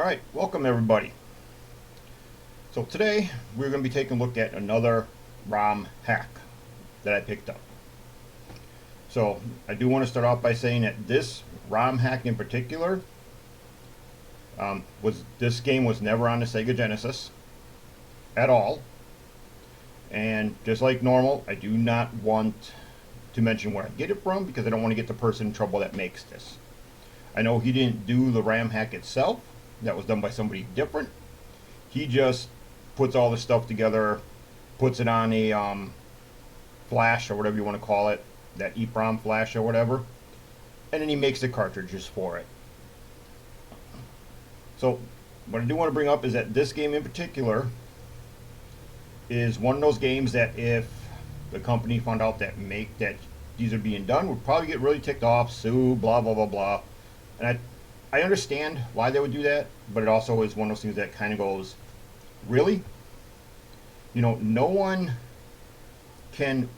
Alright, welcome everybody. So today we're going to be taking a look at another ROM hack that I picked up. So I do want to start off by saying that this ROM hack in particular this game was never on the Sega Genesis at all. And just like normal, I do not want to mention where I get it from because I don't want to get the person in trouble that makes this. I know he didn't do the RAM hack itself. That was done by somebody different. He just puts all the stuff together, puts it on a flash or whatever you want to call it, that EEPROM flash or whatever, and then he makes the cartridges for it. So what I do want to bring up is that this game in particular is one of those games that if the company found out that these are being done, would probably get really ticked off, sue, blah blah blah blah. And I understand why they would do that, but it also is one of those things that kind of goes, really? You know, no one can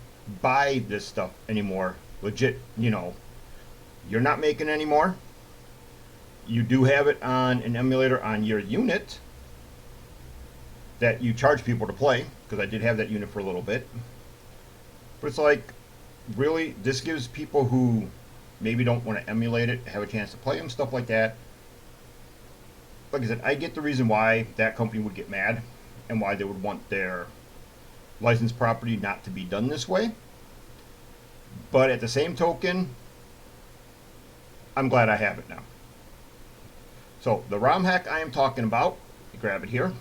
buy this stuff anymore. Legit, you know, you're not making it anymore. You do have it on an emulator on your unit that you charge people to play, because I did have that unit for a little bit. But it's like, really, this gives people who maybe don't want to emulate it, have a chance to play them, stuff like that. Like I said, I get the reason why that company would get mad and why they would want their licensed property not to be done this way. But at the same token, I'm glad I have it now. So the ROM hack I am talking about, you grab it here.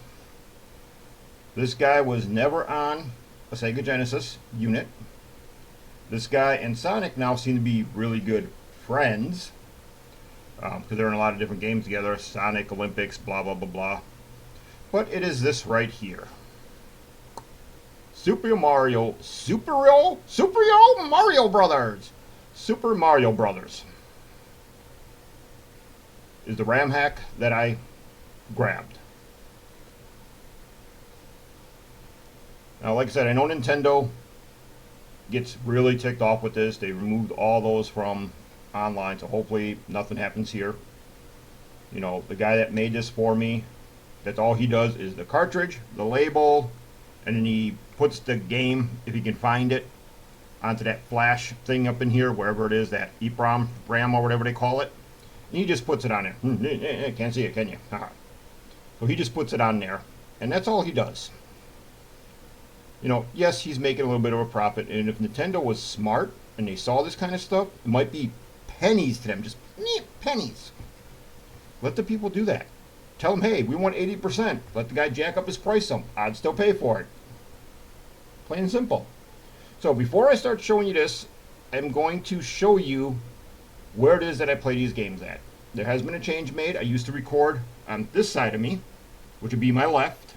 This guy was never on a Sega Genesis unit. This guy and Sonic now seem to be really good friends because they're in a lot of different games together. Sonic, Olympics, blah, blah, blah, blah. But it is this right here. Super Mario Brothers. Super Mario Brothers is the RAM hack that I grabbed. Now, like I said, I know Nintendo gets really ticked off with this. They removed all those from online, so hopefully nothing happens here. You know, the guy that made this for me, that's all he does is the cartridge, the label, and then he puts the game, if he can find it, onto that flash thing up in here, wherever it is, that EEPROM RAM or whatever they call it. And he just puts it on there. Can't see it, can you? So he just puts it on there, and that's all he does. You know, yes, he's making a little bit of a profit, and if Nintendo was smart and they saw this kind of stuff, it might be pennies to them, just pennies. Let the people do that. Tell them, hey, we want 80%. Let the guy jack up his price some. I'd still pay for it. Plain and simple. So before I start showing you this, I'm going to show you where it is that I play these games at. There has been a change made. I used to record on this side of me, which would be my left.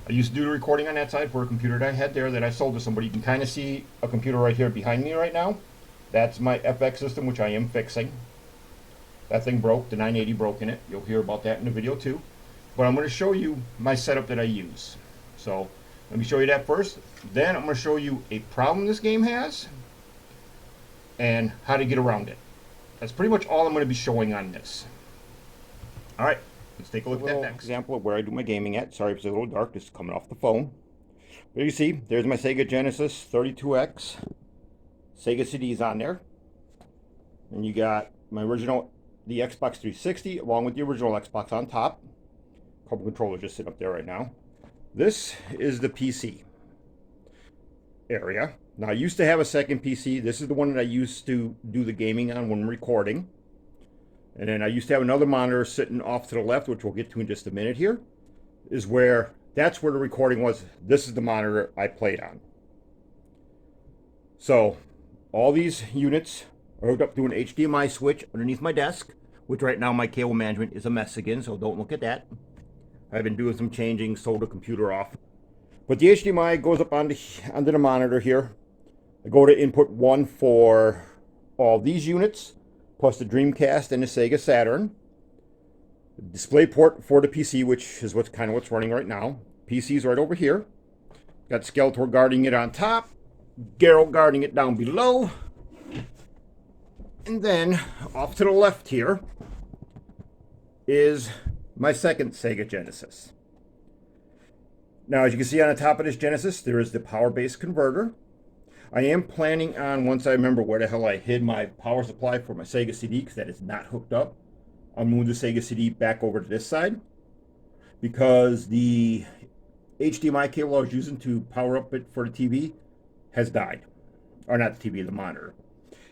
I used to do the recording on that side for a computer that I had there that I sold to somebody. You can kind of see a computer right here behind me right now. That's my FX system, which I am fixing. That thing broke. The 980 broke in it. You'll hear about that in the video too. But I'm going to show you my setup that I use. So let me show you that first. Then I'm going to show you a problem this game has and how to get around it. That's pretty much all I'm going to be showing on this. All right. Let's take a look at that next example of where I do my gaming at. Sorry if it's a little dark, this is coming off the phone. But you see, there's my Sega Genesis 32X. Sega CDs on there. And you got my original, the Xbox 360, along with the original Xbox on top. A couple controllers just sitting up there right now. This is the PC area. Now, I used to have a second PC. This is the one that I used to do the gaming on when recording. And then I used to have another monitor sitting off to the left, which we'll get to in just a minute here, that's where the recording was. This is the monitor I played on. So all these units are hooked up to an HDMI switch underneath my desk, which right now my cable management is a mess again, so don't look at that. I've been doing some changing, sold the computer off. But the HDMI goes up onto the monitor here. I go to input 1 for all these units, plus the Dreamcast and the Sega Saturn. Display port for the PC, which is what's running right now. PC's right over here. Got Skeletor guarding it on top, Garrow guarding it down below. And then off to the left here, is my second Sega Genesis. Now, as you can see on the top of this Genesis, there is the power base converter. I am planning on, once I remember where the hell I hid my power supply for my Sega CD, because that is not hooked up, I'll move the Sega CD back over to this side, because the HDMI cable I was using to power up it for the TV has died. Or not the TV, the monitor.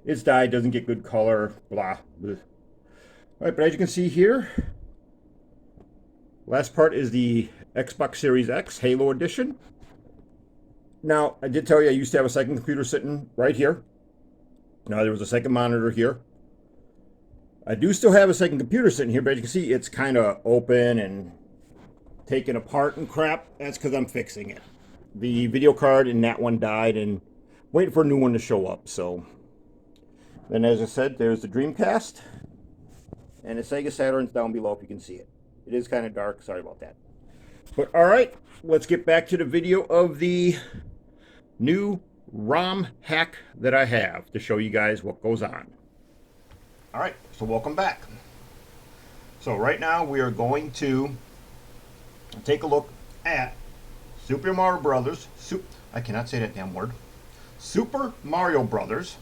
It's died, doesn't get good color, blah. Blah. Alright, but as you can see here, last part is the Xbox Series X Halo Edition. Now, I did tell you I used to have a second computer sitting right here. Now, there was a second monitor here. I do still have a second computer sitting here, but as you can see, it's kind of open and taken apart and crap. That's because I'm fixing it. The video card in that one died and waiting for a new one to show up. So, then as I said, there's the Dreamcast. And the Sega Saturn's down below if you can see it. It is kind of dark. Sorry about that. But alright, let's get back to the video of the new ROM hack that I have to show you guys what goes on. Alright, so welcome back. So right now we are going to take a look at Super Mario Brothers. I cannot say that damn word. Super Mario Brothers.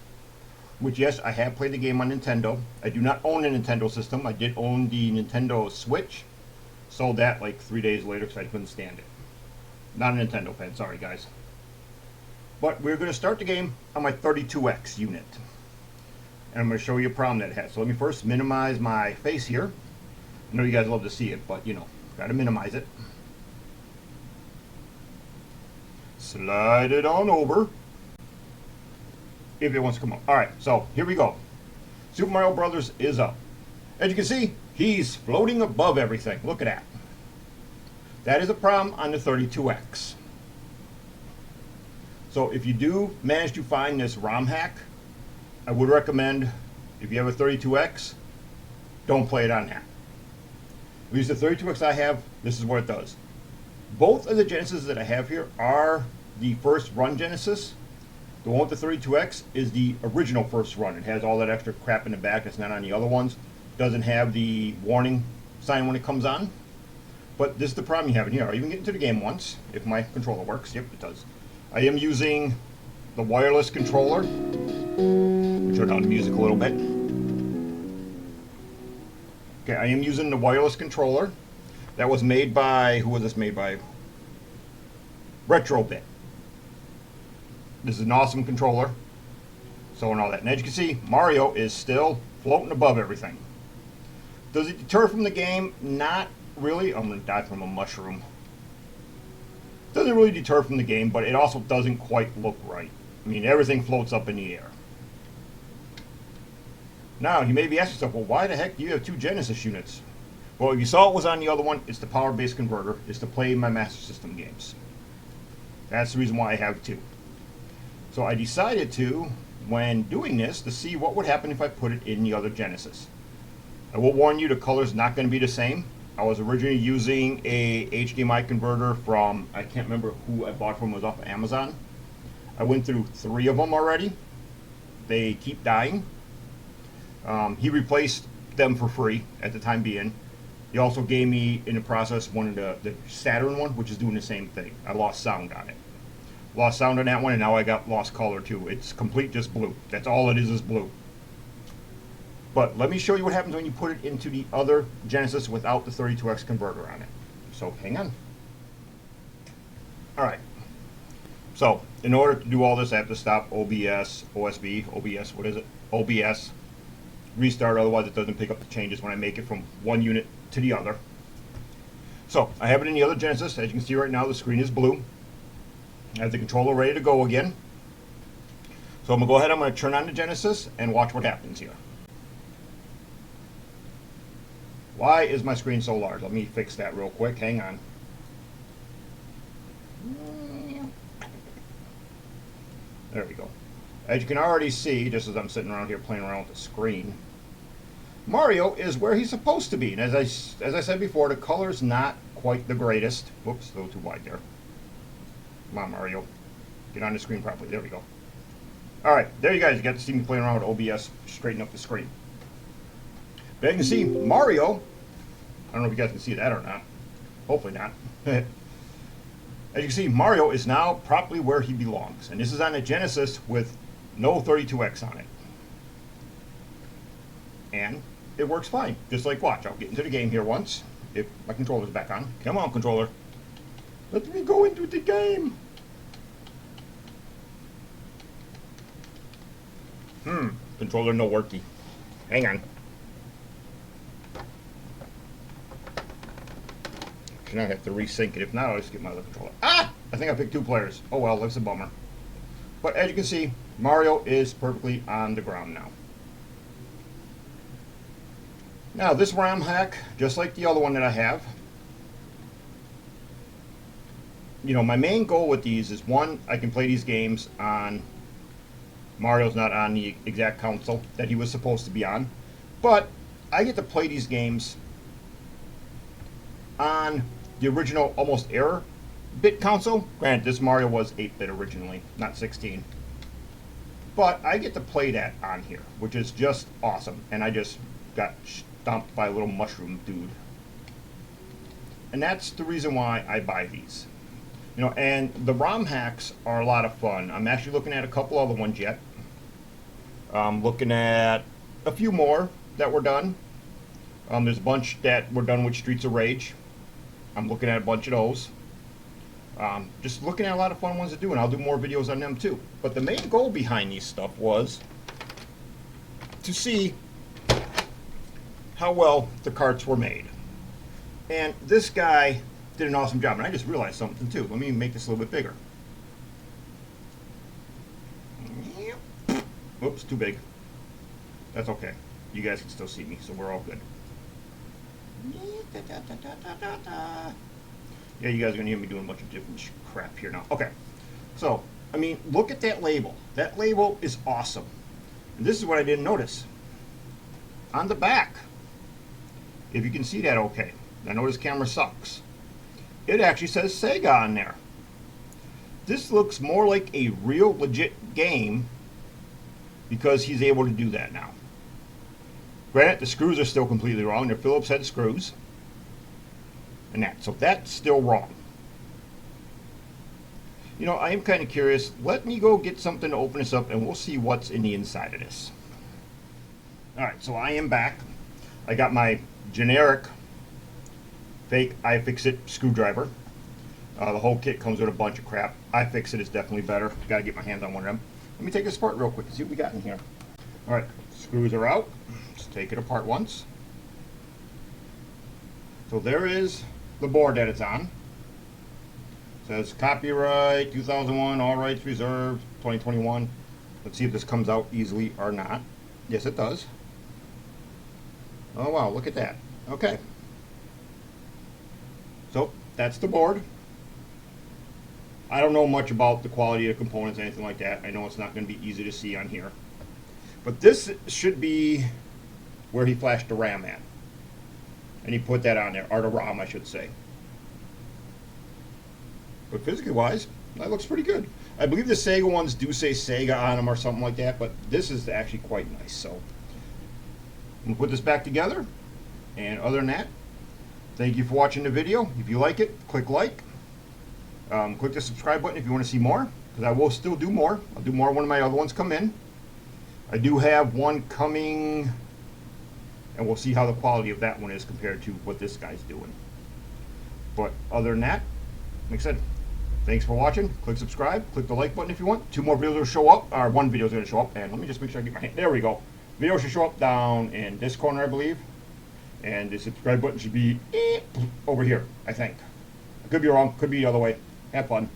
Which, yes, I have played the game on Nintendo. I do not own a Nintendo system. I did own the Nintendo Switch. Sold that like 3 days later because I couldn't stand it. Not a Nintendo fan, sorry guys. But we're going to start the game on my 32X unit. And I'm going to show you a problem that it has. So let me first minimize my face here. I know you guys love to see it, but you know, got to minimize it. Slide it on over. If it wants to come up. Alright, so here we go. Super Mario Brothers is up. As you can see, he's floating above everything. Look at that. That is a problem on the 32X. So if you do manage to find this ROM hack, I would recommend, if you have a 32X, don't play it on that. At least the 32X I have, this is what it does. Both of the Genesis that I have here are the first run Genesis. The one with the 32X is the original first run. It has all that extra crap in the back that's not on the other ones. Doesn't have the warning sign when it comes on. But this is the problem you have in here. I'll even get into the game once, if my controller works. Yep, it does. I am using the wireless controller. Turn down the music a little bit. Okay, I am using the wireless controller. That was made by, who was this made by? Retrobit. This is an awesome controller. So and all that. And as you can see, Mario is still floating above everything. Does it deter from the game? Not really. I'm going to die from a mushroom. Doesn't really deter from the game, but it also doesn't quite look right. I mean, everything floats up in the air. Now, you may be asking yourself, well, why the heck do you have two Genesis units? Well, if you saw it was on the other one, it's the power base converter. It's to play my Master System games. That's the reason why I have two. So I decided to, when doing this, to see what would happen if I put it in the other Genesis. I will warn you, the color's not going to be the same. I was originally using a HDMI converter from, I can't remember who I bought from, it was off of Amazon. I went through 3 of them already. They keep dying. He replaced them for free at the time being. He also gave me, in the process, one of the Saturn one, which is doing the same thing. I lost sound on it. Lost sound on that one, and now I got lost color too. It's complete just blue. That's all it is blue. But let me show you what happens when you put it into the other Genesis without the 32X converter on it. So hang on. Alright. So in order to do all this, I have to stop OBS, what is it? OBS. Restart, otherwise it doesn't pick up the changes when I make it from one unit to the other. So I have it in the other Genesis. As you can see right now, the screen is blue. I have the controller ready to go again. So I'm going to go ahead, I'm going to turn on the Genesis and watch what happens here. Why is my screen so large? Let me fix that real quick. Hang on. There we go. As you can already see, just as I'm sitting around here playing around with the screen, Mario is where he's supposed to be. And as I said before, the color's not quite the greatest. Whoops, a little too wide there. Come on, Mario. Get on the screen properly. There we go. Alright, there you guys. You got to see me playing around with OBS, straighten up the screen. But you can see Mario I don't know if you guys can see that or not. Hopefully not. As you can see, Mario is now properly where he belongs. And this is on a Genesis with no 32X on it. And it works fine. Just like, watch, I'll get into the game here once. If my controller's back on. Come on, controller. Let me go into the game. Controller no worky. Hang on. Should not have to resync it. If not, I'll just get my other controller. Ah! I think I picked 2 players. Oh well, that's a bummer. But as you can see, Mario is perfectly on the ground now. Now this RAM hack, just like the other one that I have, you know, my main goal with these is, one, I can play these games on, Mario's not on the exact console that he was supposed to be on, but I get to play these games on the original almost error-bit console. Granted, this Mario was 8-bit originally, not 16. But I get to play that on here, which is just awesome. And I just got stomped by a little mushroom dude. And that's the reason why I buy these. You know, and the ROM hacks are a lot of fun. I'm actually looking at a couple other ones yet. I'm looking at a few more that were done. There's a bunch that were done with Streets of Rage. I'm looking at a bunch of those. Just looking at a lot of fun ones to do, and I'll do more videos on them too. But the main goal behind these stuff was to see how well the carts were made. And this guy did an awesome job, and I just realized something too. Let me make this a little bit bigger. Oops, too big. That's okay. You guys can still see me, so we're all good. Yeah, you guys are going to hear me doing a bunch of different crap here now. Okay, so, I mean, look at that label. That label is awesome. And this is what I didn't notice. On the back, if you can see that okay, I know this camera sucks, it actually says Sega on there. This looks more like a real legit game because he's able to do that now. Granted, the screws are still completely wrong. They're Phillips head screws. And that. So that's still wrong. You know, I am kind of curious. Let me go get something to open this up and we'll see what's in the inside of this. Alright, so I am back. I got my generic fake iFixit screwdriver. The whole kit comes with a bunch of crap. iFixit is definitely better. Gotta get my hands on one of them. Let me take this apart real quick and see what we got in here. Alright, screws are out. Let's take it apart once. So there is the board that it's on. It says copyright 2001, all rights reserved, 2021. Let's see if this comes out easily or not. Yes, it does. Oh wow, look at that. Okay. So that's the board. I don't know much about the quality of the components, anything like that. I know it's not going to be easy to see on here. But this should be where he flashed the RAM at. And he put that on there, or the ROM I should say. But physically wise, that looks pretty good. I believe the Sega ones do say Sega on them or something like that, but this is actually quite nice. So I'm going to put this back together. And other than that, thank you for watching the video. If you like it, click like. Click the subscribe button if you want to see more, because I will still do more. I'll do more when my other ones come in. I do have one coming, and we'll see how the quality of that one is compared to what this guy's doing. But other than that, like I said, thanks for watching. Click subscribe, click the like button if you want. 2 more videos will show up, or 1 video is going to show up, and let me just make sure I get my hand. There we go. Video should show up down in this corner, I believe, and the subscribe button should be over here, I think. I could be wrong, could be the other way. Have fun.